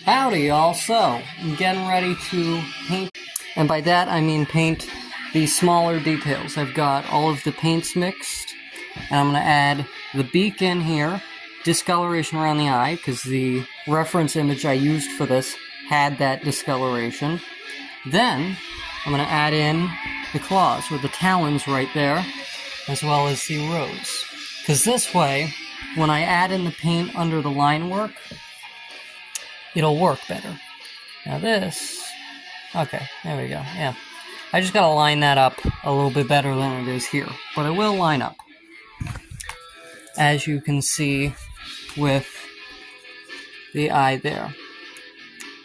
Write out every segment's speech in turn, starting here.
Howdy y'all, so I'm getting ready to paint, and by that I mean paint the smaller details. I've got all of the paints mixed, and I'm going to add the beak in here, discoloration around the eye, because the reference image I used for this had that discoloration. Then I'm going to add in the claws, with the talons right there, as well as the rose. Because this way, when I add in the paint under the line work, it'll work better. Now this, okay, there we go, yeah. I just gotta line that up a little bit better than it is here, but it will line up. As you can see with the eye there.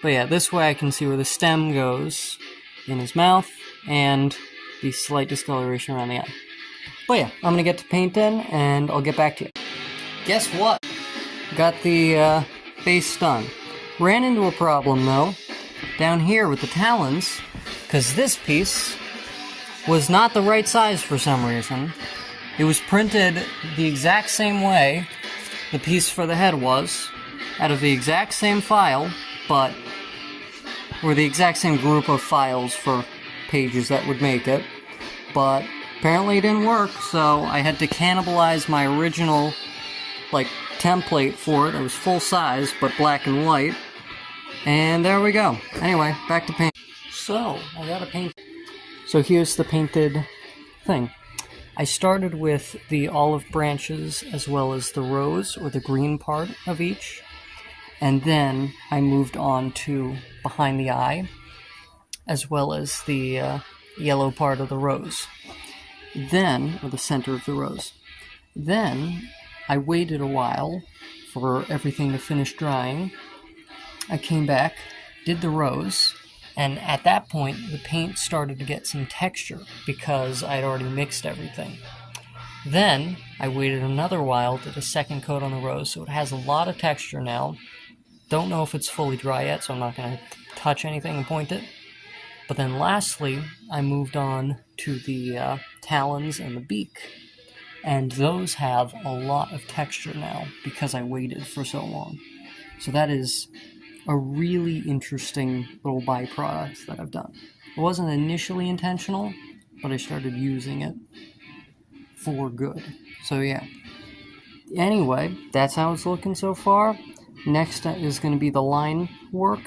But yeah, this way I can see where the stem goes in his mouth and the slight discoloration around the eye. But yeah, I'm gonna get to painting and I'll get back to you. Guess what? Got the face done. Ran into a problem though, down here with the talons, because this piece was not the right size for some reason. It was printed the exact same way the piece for the head was, out of the exact same file, but or the exact same group of files for pages that would make it, but apparently it didn't work, so I had to cannibalize my original template for it. It was full size but black and white. And there we go. Anyway, back to paint. So, I got a paint. So here's the painted thing. I started with the olive branches as well as the rose, or the green part of each. And then I moved on to behind the eye, as well as the yellow part of the rose. Then, or the center of the rose. Then, I waited a while for everything to finish drying. I came back, did the rose, and at that point the paint started to get some texture because I'd already mixed everything. Then I waited another while, did a second coat on the rose, so it has a lot of texture now. Don't know if it's fully dry yet, so I'm not going to touch anything and point it. But then lastly, I moved on to the talons and the beak. And those have a lot of texture now because I waited for so long. So that is a really interesting little byproduct that I've done. It wasn't initially intentional, but I started using it for good. So yeah. Anyway, that's how it's looking so far. Next is going to be the line work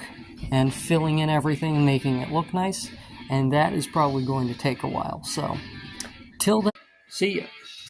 and filling in everything and making it look nice. And that is probably going to take a while. So, till then, see ya.